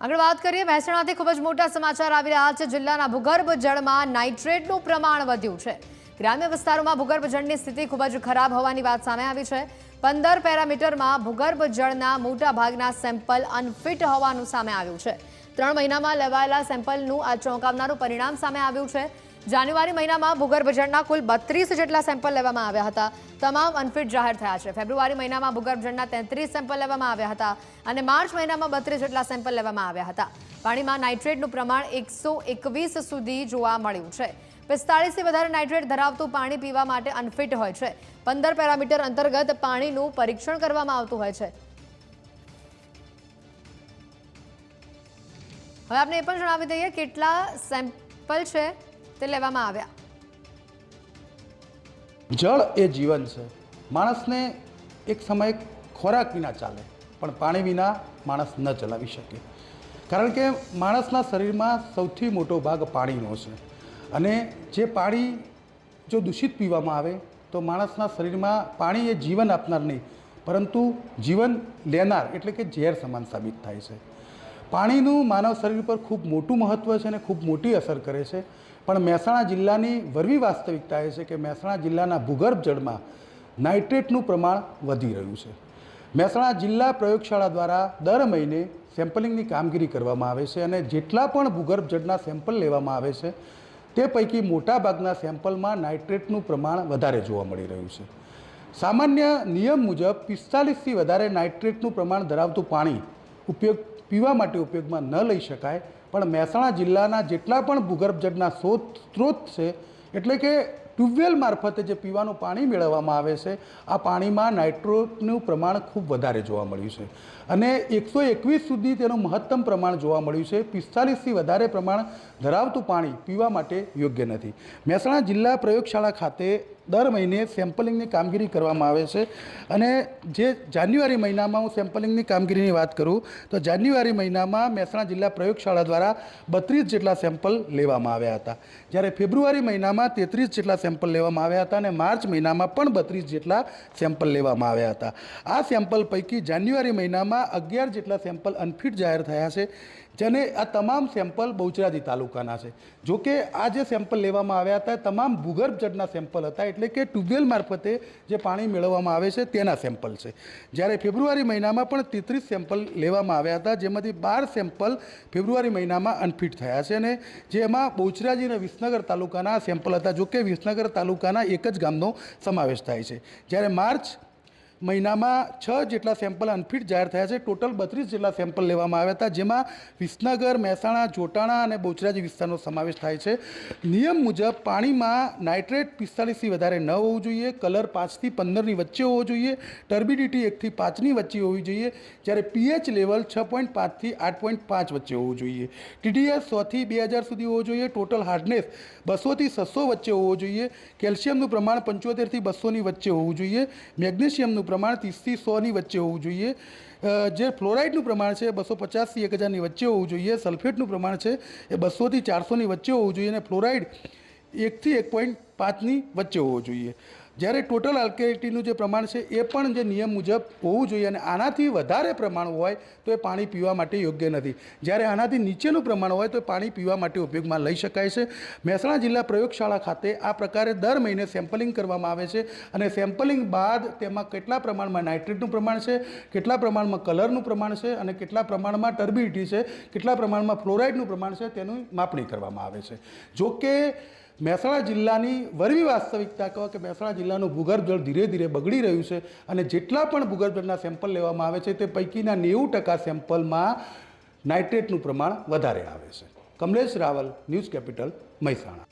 આગળ વાત કરીએ મહેસાણાથી ખૂબ જ મોટા સમાચાર આવી રહ્યા છે। જિલ્લાના ભૂગર્ભ જળમાં નાઇટ્રેટનું પ્રમાણ વધ્યું છે। ગ્રામ્ય વિસ્તારોમાં ભૂગર્ભ જળની સ્થિતિ ખૂબ જ ખરાબ હોવાની વાત સામે આવી છે। 15 પેરામીટરમાં ભૂગર્ભ જળના મોટા ભાગના સેમ્પલ અનફિટ હોવાનું સામે આવ્યું છે। 3 મહિનામાં લેવાયેલા સેમ્પલનું આ ચોંકાવનારું પરિણામ સામે આવ્યું છે। જાન્યુઆરી મહિનામાં ભૂગર્ભ જળના કુલ 32 જેટલા સેમ્પલ લેવામાં આવ્યા હતા। તમામ અનફિટ જાહેર થયા છે। ફેબ્રુઆરી મહિનામાં ભૂગર્ભ જળના 33 સેમ્પલ લેવામાં આવ્યા હતા અને માર્ચ મહિનામાં 32 જેટલા સેમ્પલ લેવામાં આવ્યા હતા। પાણીમાં નાઇટ્રેટનું પ્રમાણ 121 સુધી જોવા મળ્યું છે। 45 થી વધારે નાઇટ્રેટ ધરાવતું પાણી પીવા માટે અનફિટ હોય છે। 15 પેરામીટર અંતર્ગત પાણીનું પરીક્ષણ કરવામાં આવતું હોય છે। હવે આપણે એ પણ જણાવી દઈએ કેટલા સેમ્પલ છે તે લેવામાં આવ્યા। જળ એ જીવન છે। માણસને એક સમય ખોરાક વિના ચાલે પણ પાણી વિના માણસ ન ચલાવી શકે, કારણ કે માણસના શરીરમાં સૌથી મોટો ભાગ પાણીનો છે અને જે પાણી જો દૂષિત પીવામાં આવે તો માણસના શરીરમાં પાણી એ જીવન આપનાર નહીં પરંતુ જીવન લેનાર એટલે કે ઝેર સમાન સાબિત થાય છે। પાણીનું માનવ શરીર પર ખૂબ મોટું મહત્ત્વ છે અને ખૂબ મોટી અસર કરે છે, પણ મહેસાણા જિલ્લાની વરવી વાસ્તવિકતા એ છે કે મહેસાણા જિલ્લાના ભૂગર્ભ જળમાં નાઇટ્રેટનું પ્રમાણ વધી રહ્યું છે। મહેસાણા જિલ્લા પ્રયોગશાળા દ્વારા દર મહિને સેમ્પલિંગની કામગીરી કરવામાં આવે છે અને જેટલા પણ ભૂગર્ભ જળના સેમ્પલ લેવામાં આવે છે તે પૈકી મોટાભાગના સેમ્પલમાં નાઇટ્રેટનું પ્રમાણ વધારે જોવા મળી રહ્યું છે। સામાન્ય નિયમ મુજબ 45થી વધારે નાઇટ્રેટનું પ્રમાણ ધરાવતું પાણી પીવા માટે ઉપયોગમાં ન લઈ શકાય, પણ મહેસાણા જિલ્લાના જેટલા પણ ભૂગર્ભ જળના સ્ત્રોત છે એટલે કે ટ્યુબવેલ મારફતે જે પીવાનું પાણી મેળવવામાં આવે છે આ પાણીમાં નાઇટ્રેટનું પ્રમાણ ખૂબ વધારે જોવા મળ્યું છે અને 121 સુધી તેનું મહત્તમ પ્રમાણ જોવા મળ્યું છે। 45થી વધારે પ્રમાણ ધરાવતું પાણી પીવા માટે યોગ્ય નથી। મહેસાણા જિલ્લા પ્રયોગશાળા ખાતે દર મહિને સેમ્પલિંગની કામગીરી કરવામાં આવે છે અને જે જાન્યુઆરી મહિનામાં હું સેમ્પલિંગની કામગીરીની વાત કરું તો જાન્યુઆરી મહિનામાં મહેસાણા જિલ્લા પ્રયોગશાળા દ્વારા 32 જેટલા સેમ્પલ લેવામાં આવ્યા હતા, જ્યારે ફેબ્રુઆરી મહિનામાં 33 જેટલા સેમ્પલ લેવામાં આવ્યા હતા અને માર્ચ મહિનામાં પણ 32 જેટલા સેમ્પલ લેવામાં આવ્યા હતા। આ સેમ્પલ પૈકી જાન્યુઆરી મહિનામાં 11 જેટલા સેમ્પલ અનફિટ જાહેર થયા છે, જેને આ તમામ સેમ્પલ બહુચરાજી તાલુકાના છે। જોકે આ જે સેમ્પલ લેવામાં આવ્યા હતા તમામ ભૂગર્ભ જળના સેમ્પલ હતા, એટલે કે ટ્યુબવેલ મારફતે જે પાણી મેળવવામાં આવે છે તેના સેમ્પલ છે। જ્યારે ફેબ્રુઆરી મહિનામાં પણ 33 સેમ્પલ લેવામાં આવ્યા હતા, જેમાંથી 12 સેમ્પલ ફેબ્રુઆરી મહિનામાં અનફિટ થયા છે અને જેમાં બહુચરાજી અને વિસનગર તાલુકાના સેમ્પલ હતા। જોકે વિસનગર તાલુકાના એક જ ગામનો સમાવેશ થાય છે। જ્યારે માર્ચ મહિનામાં 6 જેટલા સેમ્પલ અનફિટ જાહેર થયા છે। ટોટલ 32 જેટલા સેમ્પલ લેવામાં આવ્યા હતા, જેમાં વિસનગર, મહેસાણા, જોટાણા અને બહુચરાજી વિસ્તારનો સમાવેશ થાય છે। નિયમ મુજબ પાણીમાં નાઇટ્રેટ 45થી વધારે ન હોવું જોઈએ, કલર 5થી 15ની વચ્ચે હોવો જોઈએ, ટર્બિડિટી 1થી 5ની વચ્ચે હોવી જોઈએ, જ્યારે પીએચ લેવલ 6.5થી 8.5 વચ્ચે હોવું જોઈએ, TDS 100થી 2000 સુધી હોવો જોઈએ, ટોટલ હાર્ડનેસ 200થી 600 વચ્ચે હોવો જોઈએ, કેલ્શિયમનું પ્રમાણ 75થી 200ની વચ્ચે હોવું જોઈએ, મેગ્નેશિયમનું પ્રમાણ 30થી 100ની વચ્ચે હોવું જોઈએ, જે ફ્લોરાઇડનું પ્રમાણ છે 250થી 1000ની વચ્ચે હોવું જોઈએ, સલ્ફેટનું પ્રમાણ છે એ 200થી 400ની વચ્ચે હોવું જોઈએ અને ફ્લોરાઇડ 1થી 1.5ની વચ્ચે હોવો જોઈએ। જ્યારે ટોટલ આલ્કેલિટીનું જે પ્રમાણ છે એ પણ જે નિયમ મુજબ હોવું જોઈએ અને આનાથી વધારે પ્રમાણ હોય તો એ પાણી પીવા માટે યોગ્ય નથી, જ્યારે આનાથી નીચેનું પ્રમાણ હોય તો પાણી પીવા માટે ઉપયોગમાં લઈ શકાય છે। મહેસાણા જિલ્લા પ્રયોગશાળા ખાતે આ પ્રકારે દર મહિને સેમ્પલિંગ કરવામાં આવે છે અને સેમ્પલિંગ બાદ તેમાં કેટલા પ્રમાણમાં નાઇટ્રેટનું પ્રમાણ છે, કેટલા પ્રમાણમાં કલરનું પ્રમાણ છે અને કેટલા પ્રમાણમાં ટર્બિડિટી છે, કેટલા પ્રમાણમાં ફ્લોરાઇડનું પ્રમાણ છે તેનું માપણી કરવામાં આવે છે। જોકે મહેસાણા જિલ્લાની વરવી વાસ્તવિકતા કહો કે મહેસાણા જિલ્લાનું ભૂગર્ભ જળ ધીરે ધીરે બગડી રહ્યું છે અને જેટલા પણ ભૂગર્ભ જળના સેમ્પલ લેવામાં આવે છે તે પૈકીના 90% સેમ્પલમાં નાઇટ્રેટનું પ્રમાણ વધારે આવે છે। Kamlesh Raval, news capital, Mehsana.